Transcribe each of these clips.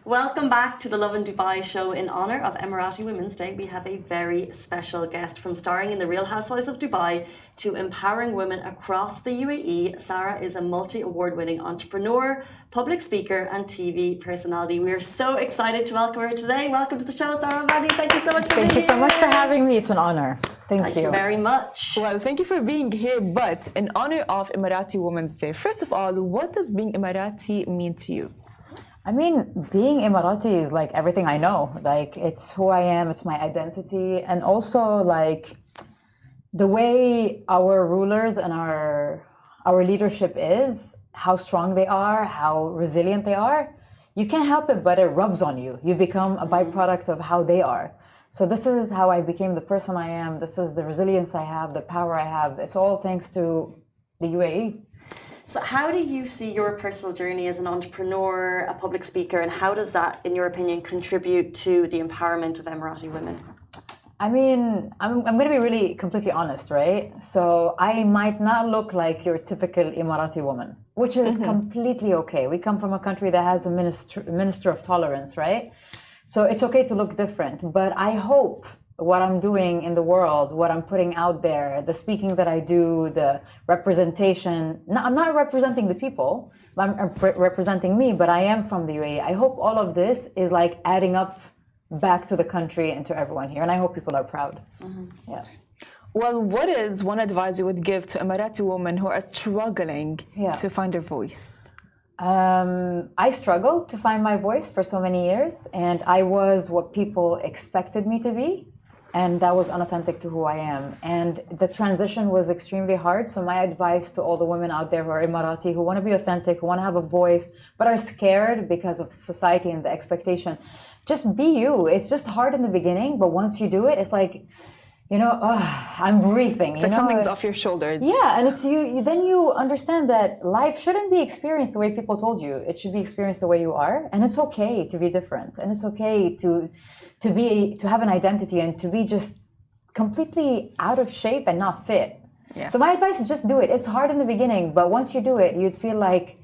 Welcome back to the Lovin Dubai show. In honor of Emirati Women's Day, we have a very special guest. From starring in The Real Housewives of Dubai to empowering women across the UAE, Sara is a multi-award-winning entrepreneur, public speaker and TV personality. We are so excited to welcome her today. Welcome to the show, Sara and Madani. Thank you so much for being here. Thank you so much for having me. It's an honor. Thank you very much. Well, thank you for being here. But in honor of Emirati Women's Day, first of all, what does being Emirati mean to you? I mean, being Emirati is like everything I know. Like, it's who I am, it's my identity. And also, like, the way our rulers and our leadership is, how strong they are, how resilient they are, you can't help it but it rubs on you. You become a byproduct of how they are. So this is how I became the person I am. This is the resilience I have, the power I have. It's all thanks to the UAE. So how do you see your personal journey as an entrepreneur, a public speaker, and how does that, in your opinion, contribute to the empowerment of Emirati women? I mean, I'm going to be really completely honest, right? So I might not look like your typical Emirati woman, which is completely okay. We come from a country that has a minister of tolerance, right? So it's okay to look different. But I hope what I'm doing in the world, what I'm putting out there, the speaking that I do, the representation. No, I'm not representing the people, I'm representing me, but I am from the UAE. I hope all of this is like adding up back to the country and to everyone here. And I hope people are proud. Yeah. Well, what is one advice you would give to Emirati women who are struggling to find their voice? I struggled to find my voice for so many years, and I was what people expected me to be. And that was unauthentic to who I am. And the transition was extremely hard. So my advice to all the women out there who are Emirati, who want to be authentic, who want to have a voice, but are scared because of society and the expectation, just be you. It's just hard in the beginning, but once you do it, it's like, you know, I'm breathing. It's like something's off your shoulders. Yeah, and it's you. Then you understand that life shouldn't be experienced the way people told you. It should be experienced the way you are, and it's okay to be different, and it's okay to have an identity and to be just completely out of shape and not fit. Yeah. So my advice is just do it. It's hard in the beginning, but once you do it, you'd feel like,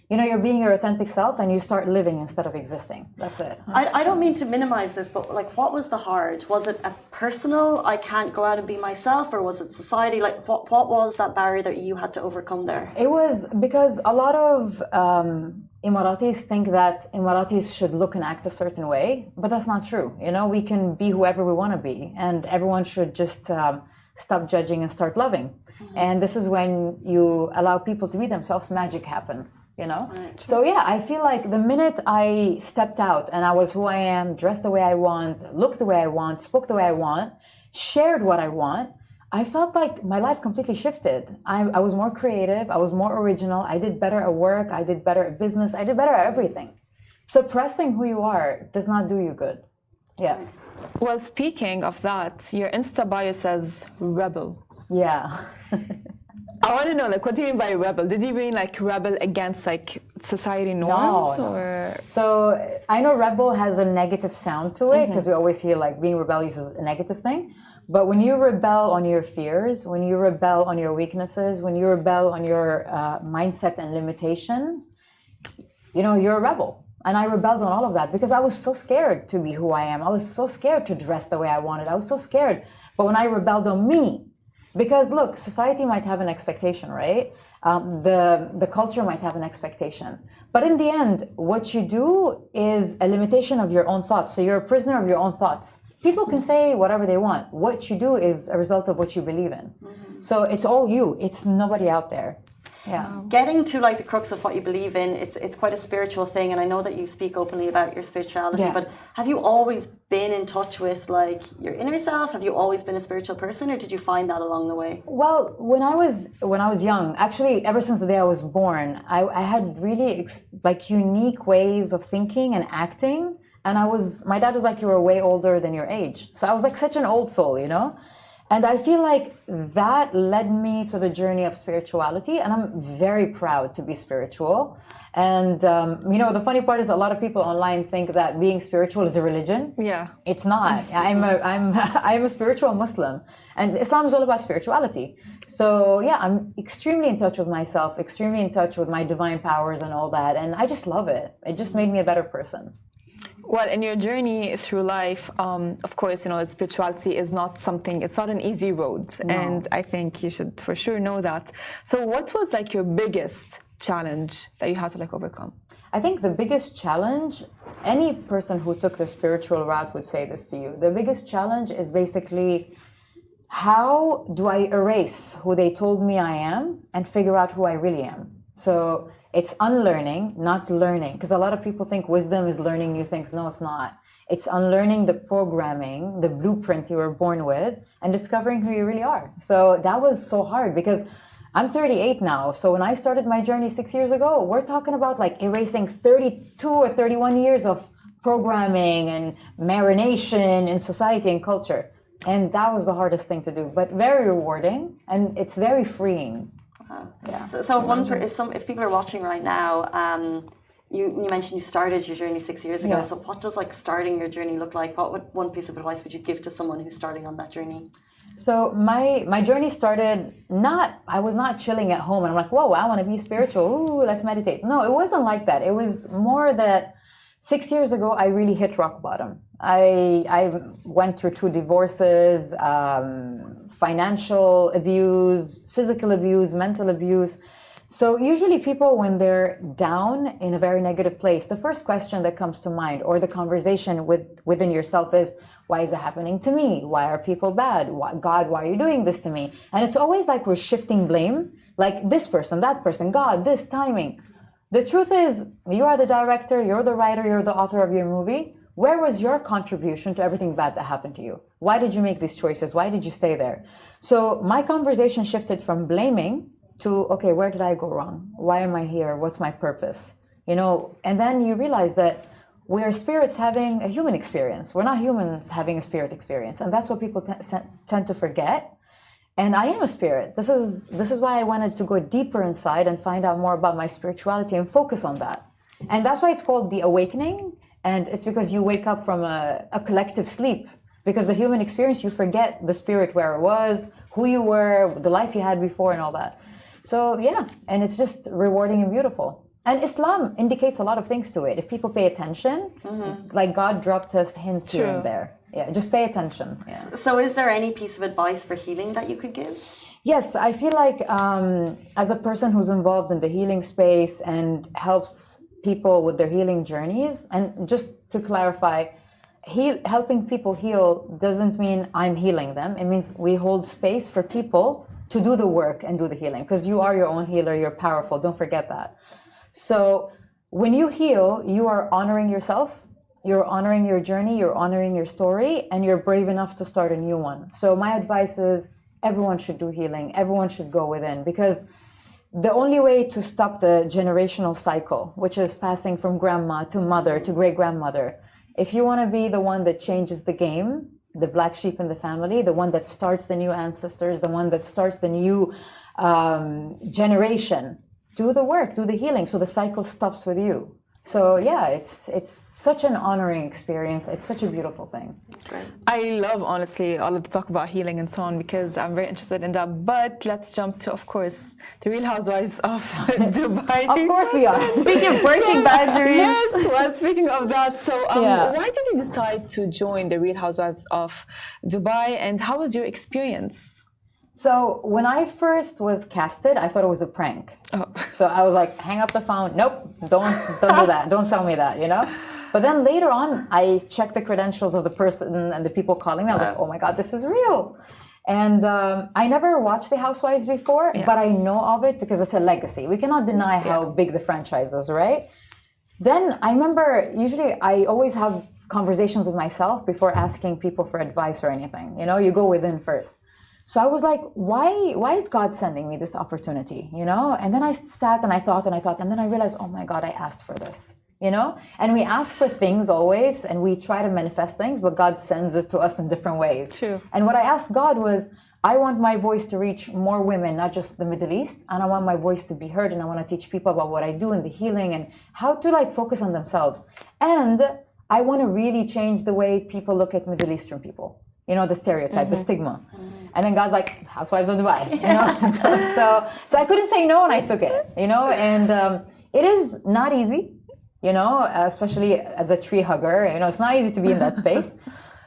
you know, you're being your authentic self and you start living instead of existing. That's it. I don't mean to minimize this, but like, what was the hard? Was it a personal, I can't go out and be myself, or was it society? Like, what was that barrier that you had to overcome there? It was because a lot of Emiratis think that Emiratis should look and act a certain way, but that's not true. You know, we can be whoever we want to be, and everyone should just stop judging and start loving. And this is when you allow people to be themselves, magic happen. You know? Right. So yeah, I feel like the minute I stepped out and I was who I am, dressed the way I want, looked the way I want, spoke the way I want, shared what I want, I felt like my life completely shifted. I was more creative, I was more original, I did better at work, I did better at business, I did better at everything. Suppressing who you are does not do you good. Yeah. Well, speaking of that, your Insta bio says rebel. Yeah. I want to know, like, what do you mean by rebel? Did you mean like rebel against like society norms? No. Or? So I know rebel has a negative sound to it because we always hear like being rebellious is a negative thing. But when you rebel on your fears, when you rebel on your weaknesses, when you rebel on your mindset and limitations, you know, you're a rebel. And I rebelled on all of that because I was so scared to be who I am. I was so scared to dress the way I wanted. I was so scared. But when I rebelled on me, because look, society might have an expectation, right? The culture might have an expectation. But in the end, what you do is a limitation of your own thoughts. So you're a prisoner of your own thoughts. People can say whatever they want. What you do is a result of what you believe in. So it's all you. It's nobody out there. Yeah. Getting to like the crux of what you believe in, it's quite a spiritual thing, and I know that you speak openly about your spirituality, but have you always been in touch with like your inner self? Have you always been a spiritual person, or did you find that along the way? Well, when I was young, actually ever since the day I was born, I had really like unique ways of thinking and acting, and my dad was like, you were way older than your age. So I was like such an old soul, you know? And I feel like that led me to the journey of spirituality, and I'm very proud to be spiritual. And you know, the funny part is a lot of people online think that being spiritual is a religion. Yeah, it's not. I'm a spiritual Muslim, and Islam is all about spirituality. So yeah, I'm extremely in touch with myself, extremely in touch with my divine powers and all that, and I just love it. It just made me a better person. Well, in your journey through life, of course, spirituality is not something, it's not an easy road. No. And I think you should for sure know that. So what was like your biggest challenge that you had to like overcome? I think the biggest challenge, any person who took the spiritual route would say this to you. The biggest challenge is basically, how do I erase who they told me I am and figure out who I really am? So it's unlearning, not learning. Because a lot of people think wisdom is learning new things. No, it's not. It's unlearning the programming, the blueprint you were born with, and discovering who you really are. So that was so hard because I'm 38 now. So when I started my journey 6 years ago, we're talking about like erasing 32 or 31 years of programming and marination in society and culture. And that was the hardest thing to do, but very rewarding, and it's very freeing. Yeah. So if people are watching right now, you mentioned you started your journey 6 years ago. Yeah. So what does like starting your journey look like? One piece of advice would you give to someone who's starting on that journey? So my journey started I was not chilling at home and I'm like, whoa, I want to be spiritual. Ooh, let's meditate. No, it wasn't like that. It was more that 6 years ago, I really hit rock bottom. I went through 2 divorces, financial abuse, physical abuse, mental abuse. So usually people, when they're down in a very negative place, the first question that comes to mind or the conversation within yourself is, why is it happening to me? Why are people bad? God, why are you doing this to me? And it's always like we're shifting blame, like this person, that person, God, this timing. The truth is, you are the director, you're the writer, you're the author of your movie. Where was your contribution to everything bad that happened to you? Why did you make these choices? Why did you stay there? So my conversation shifted from blaming to, okay, where did I go wrong? Why am I here? What's my purpose? And then you realize that we're spirits having a human experience. We're not humans having a spirit experience. And that's what people tend to forget. And I am a spirit. This is why I wanted to go deeper inside and find out more about my spirituality and focus on that. And that's why it's called the awakening. And it's because you wake up from a collective sleep. Because the human experience, you forget the spirit, where it was, who you were, the life you had before and all that. So yeah, and it's just rewarding and beautiful. And Islam indicates a lot of things to it. If people pay attention, like God dropped us hints here and there. Yeah, just pay attention. Yeah. So is there any piece of advice for healing that you could give? Yes, I feel like as a person who's involved in the healing space and helps people with their healing journeys, and just to clarify, helping people heal doesn't mean I'm healing them. It means we hold space for people to do the work and do the healing, because you are your own healer, you're powerful, don't forget that. So when you heal, you are honoring yourself, you're honoring your journey, you're honoring your story, and you're brave enough to start a new one. So my advice is everyone should do healing, everyone should go within, because the only way to stop the generational cycle, which is passing from grandma to mother to great-grandmother, if you want to be the one that changes the game, the black sheep in the family, the one that starts the new ancestors, the one that starts the new generation, do the work, do the healing, so the cycle stops with you. So yeah, it's such an honoring experience. It's such a beautiful thing. Great. I love, honestly, all of the talk about healing and so on, because I'm very interested in that. But let's jump to, of course, the Real Housewives of Dubai. Of course we are. Speaking of breaking boundaries. Yes, well, speaking of that, so why did you decide to join the Real Housewives of Dubai, and how was your experience? So when I first was casted, I thought it was a prank. Oh. So I was like, hang up the phone. Nope, don't do that. Don't sell me that, But then later on, I checked the credentials of the person and the people calling me. I was like, oh my God, this is real. And I never watched the Housewives before, but I know of it because it's a legacy. We cannot deny how big the franchise is, right? Then I remember, usually I always have conversations with myself before asking people for advice or anything. You go within first. So I was like, why is God sending me this opportunity, And then I sat and I thought, and then I realized, oh my God, I asked for this, And we ask for things always, and we try to manifest things, but God sends it to us in different ways. True. And what I asked God was, I want my voice to reach more women, not just the Middle East, and I want my voice to be heard, and I want to teach people about what I do in the healing and how to focus on themselves. And I want to really change the way people look at Middle Eastern people. The stereotype, the stigma. And then God's like, Housewives of Dubai, so I couldn't say no, and I took it, And it is not easy. you know, especially as a tree hugger. You know, it's not easy to be in that space.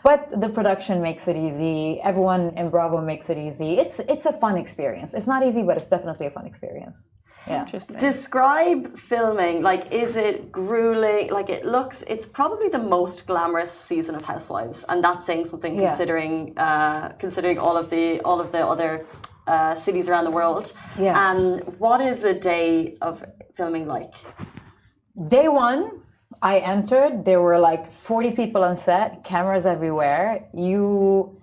But the production makes it easy. Everyone in Bravo makes it easy. It's a fun experience. It's not easy, but it's definitely a fun experience. Yeah. Interesting. Describe filming. Like, is it grueling? Like, it's probably the most glamorous season of Housewives, and that's saying something considering all of the other cities around the world. Yeah. And what is a day of filming like? Day one, I entered. There were like 40 people on set, cameras everywhere. You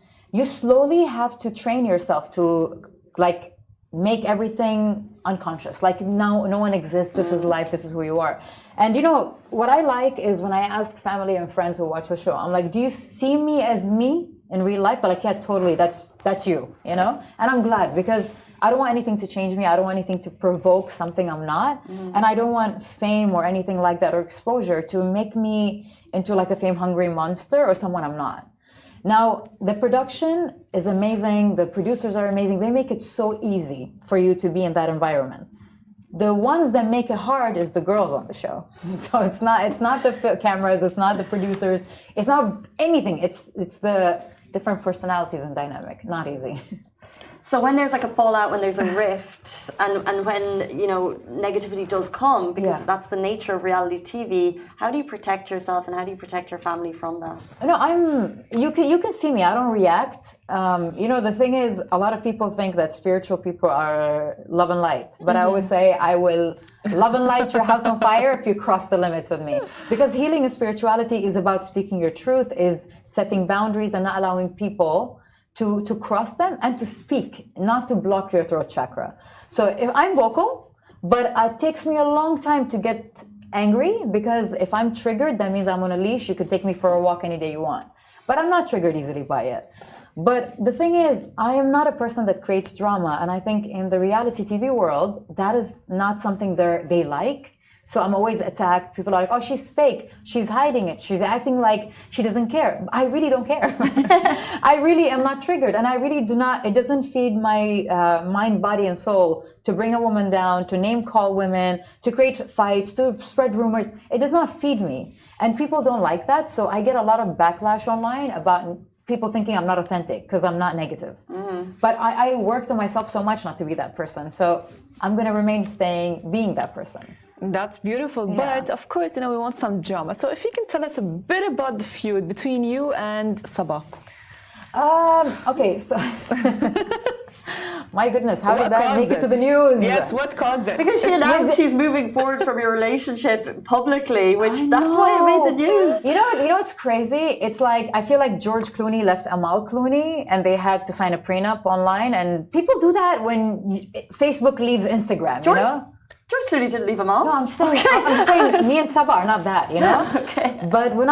slowly have to train yourself to like make everything unconscious. Like now, no one exists. This is life. This is who you are. And you know what I like is when I ask family and friends who watch the show, I'm like, "Do you see me as me in real life?" They're like, "Yeah, totally. That's you." You know. And I'm glad because I don't want anything to change me. I don't want anything to provoke something I'm not. And I don't want fame or anything like that or exposure to make me into like a fame-hungry monster or someone I'm not. Now, the production is amazing. The producers are amazing. They make it so easy for you to be in that environment. The ones that make it hard is the girls on the show. So it's not the cameras. It's not the producers. It's not anything. It's the different personalities and dynamic. Not easy. So when there's like a fallout, when there's a rift, and when, you know, negativity does come, because that's the nature of reality TV, how do you protect yourself and how do you protect your family from that? No, you can see me. I don't react. You know, the thing is, a lot of people think that spiritual people are love and light. But I always say, I will love and light your house on fire if you cross the limits with me. Because healing and spirituality is about speaking your truth, is setting boundaries and not allowing people to cross them and to speak, not to block your throat chakra. So if I'm vocal, but it takes me a long time to get angry, because if I'm triggered, that means I'm on a leash. You could take me for a walk any day you want. But I'm not triggered easily by it. But the thing is, I am not a person that creates drama. And I think in the reality TV world, that is not something they like. So I'm always attacked. People are like, "Oh, she's fake. She's hiding it. She's acting like she doesn't care." I really don't care. I really am not triggered. And I really do not, it doesn't feed my mind, body, and soul to bring a woman down, to name call women, to create fights, to spread rumors. It does not feed me. And people don't like that. So I get a lot of backlash online about people thinking I'm not authentic because I'm not negative. But I worked on myself so much not to be that person. So I'm going to remain being that person. That's beautiful. Yeah. But of course, you know, we want some drama. So if you can tell us a bit about the feud between you and Saba. Okay, so my goodness, how did that make it to the news? Yes, what caused it? Because she announced she's moving forward from your relationship publicly, that's why it made the news. You know what's crazy? It's like, I feel like George Clooney left Amal Clooney and they had to sign a prenup online, and people do that when Facebook leaves Instagram, you know? George Clooney didn't leave them all. No, I'm just saying me and Saba are not that, you know? Okay. But when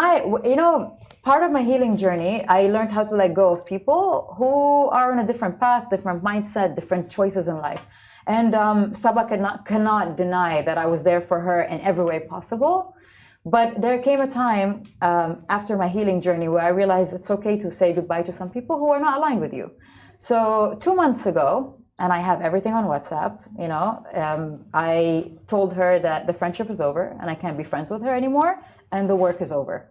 part of my healing journey, I learned how to let go of people who are on a different path, different mindset, different choices in life. And Saba cannot deny that I was there for her in every way possible. But there came a time after my healing journey where I realized it's okay to say goodbye to some people who are not aligned with you. So 2 months ago, and I have everything on WhatsApp, you know, I told her that the friendship is over and I can't be friends with her anymore and the work is over.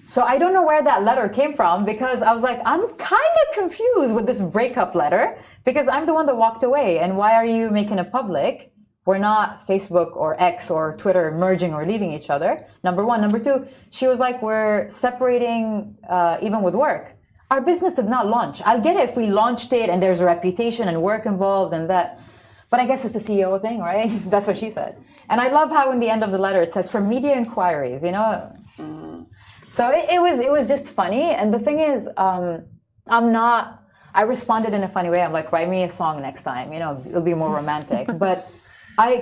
So I don't know where that letter came from, because I was like, I'm kind of confused with this breakup letter, because I'm the one that walked away, and why are you making it public? We're not Facebook or X or Twitter merging or leaving each other, number one. Number two, she was like, we're separating even with work. Our business did not launch. I'll get it if we launched it and there's a reputation and work involved and that. But I guess it's the CEO thing, right? That's what she said. And I love how in the end of the letter it says, for media inquiries, you know? So it was just funny. And the thing is, I responded in a funny way. I'm like, write me a song next time, you know, it'll be more romantic. But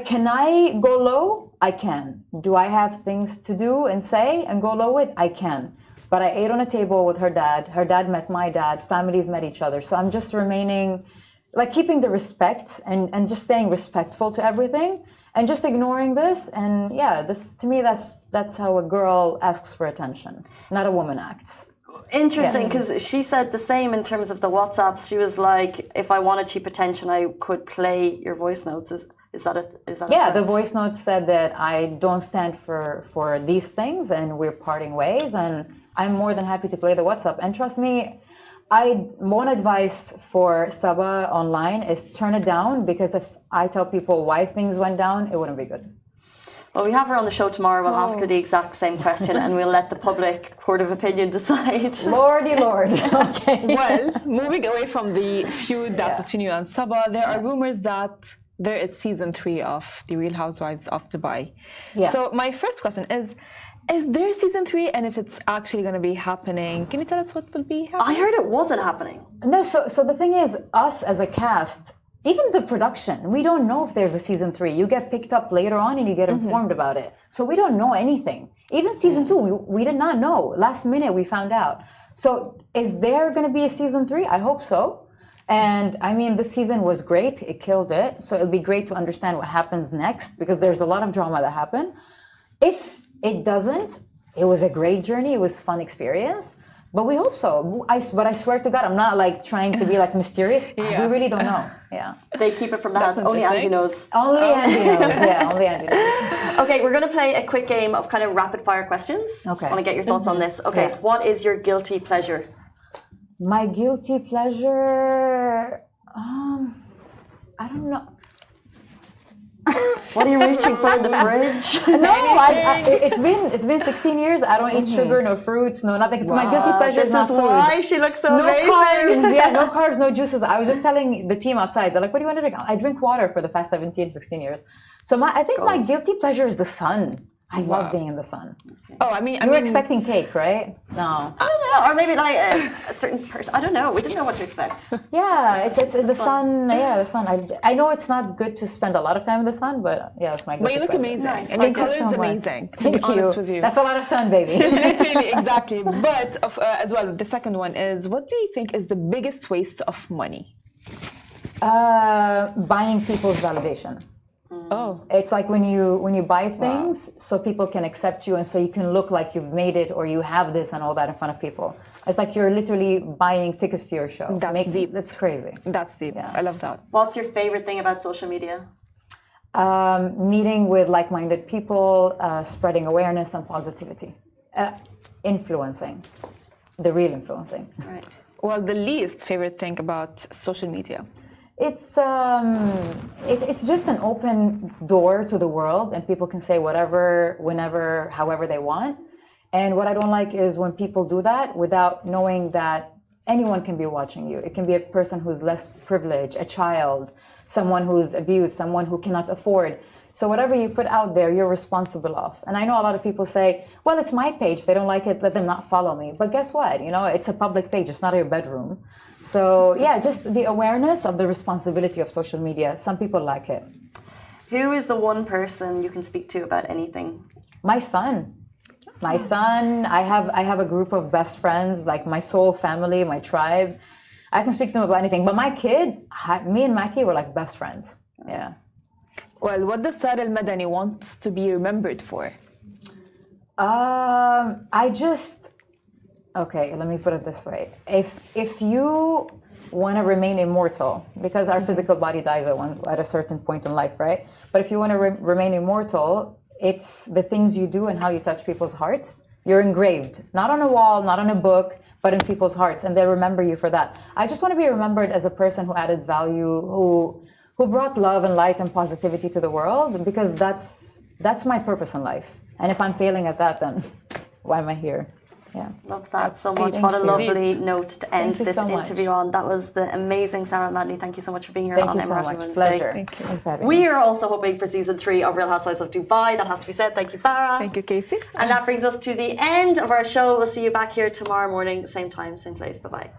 can I go low? I can. Do I have things to do and say and go low with? I can. But I ate on a table with her dad. Her dad met my dad. Families met each other. So I'm just remaining, like, keeping the respect and just staying respectful to everything and just ignoring this. And yeah, this, to me, that's how a girl asks for attention, not a woman acts. Interesting, because she said the same in terms of the WhatsApps. She was like, if I wanted cheap attention, I could play your voice notes. Is that it? Yeah, the voice note said that I don't stand for these things and we're parting ways, and I'm more than happy to play the WhatsApp. And trust me, one advice for Saba online is turn it down, because if I tell people why things went down, it wouldn't be good. Well, we have her on the show tomorrow. We'll ask her the exact same question and we'll let the public court of opinion decide. Lordy Lord. Okay. Well, moving away from the feud that's between you and Saba, there are rumors that there is season 3 of The Real Housewives of Dubai. Yeah. So my first question is there season 3? And if it's actually going to be happening, can you tell us what will be happening? I heard it wasn't happening. No, so the thing is, us as a cast, even the production, we don't know if there's a season 3. You get picked up later on and you get informed about it. So we don't know anything. Even season 2, we did not know. Last minute we found out. So is there going to be a season 3? I hope so. And I mean, this season was great. It killed it. So it'll be great to understand what happens next, because there's a lot of drama that happened. If it doesn't, it was a great journey. It was a fun experience. But we hope so. But I swear to God, I'm not like trying to be like mysterious. We really don't know. Yeah. They keep it from the house. Only Andy knows. Only Andy knows. Yeah, only Andy knows. Okay, we're going to play a quick game of kind of rapid fire questions. Okay. I want to get your thoughts on this. Okay, so what is your guilty pleasure? My guilty pleasure, I don't know. What are you reaching for in the fridge? No, it's been 16 years. I don't eat sugar, no fruits, no nothing. So my guilty pleasure is not food. This is why she looks so amazing. No carbs, yeah, no carbs, no juices. I was just telling the team outside, they're like, what do you want to drink? I drink water for the past 17, 16 years. So I think my guilty pleasure is the sun. I love being in the sun. Okay. Oh, I mean, you were expecting cake, right? No. I don't know, or maybe like a certain person. I don't know. We didn't know what to expect. Yeah, it's the sun. Yeah, the sun. I know it's not good to spend a lot of time in the sun, but yeah, it's my guilty But you look pleasure. amazing. Nice. And your Thank you color so is much. amazing. To Thank be honest with you. That's a lot of sun, baby. Literally, exactly. But as well, the second one is, what do you think is the biggest waste of money? Buying people's validation. Oh. It's like when you buy things so people can accept you and so you can look like you've made it or you have this and all that in front of people. It's like you're literally buying tickets to your show. That's deep. That's crazy. That's deep. Yeah. I love that. What's your favorite thing about social media? Meeting with like-minded people, spreading awareness and positivity, influencing, the real influencing. Right. Well, the least favorite thing about social media? It's just an open door to the world, and people can say whatever, whenever, however they want. And what I don't like is when people do that without knowing that anyone can be watching you. It can be a person who's less privileged, a child, someone who's abused, someone who cannot afford. So whatever you put out there, you're responsible of. And I know a lot of people say, well, it's my page. If they don't like it, let them not follow me. But guess what? You know, it's a public page. It's not your bedroom. So yeah, just the awareness of the responsibility of social media. Some people like it. Who is the one person you can speak to about anything? My son. My son. I have a group of best friends, like my soul family, my tribe. I can speak to them about anything. But my kid, me and Maki were like best friends. Yeah. Well, what does Sara Madani wants to be remembered for? Okay, let me put it this way. If you want to remain immortal, because our physical body dies at a certain point in life, right? But if you want to remain immortal, it's the things you do and how you touch people's hearts. You're engraved, not on a wall, not on a book, but in people's hearts, and they remember you for that. I just want to be remembered as a person who added value, who brought love and light and positivity to the world, because that's my purpose in life. And if I'm failing at that, then why am I here? Yeah. Love that so much. What a lovely note to end this interview on. That was the amazing Sara Madani. Thank you so much for being here on Thank you so Emirati much. Women's Pleasure. Day. Thank you. We are also hoping for season 3 of Real Housewives of Dubai. That has to be said. Thank you, Farah. Thank you, Casey. And that brings us to the end of our show. We'll see you back here tomorrow morning, same time, same place. Bye-bye.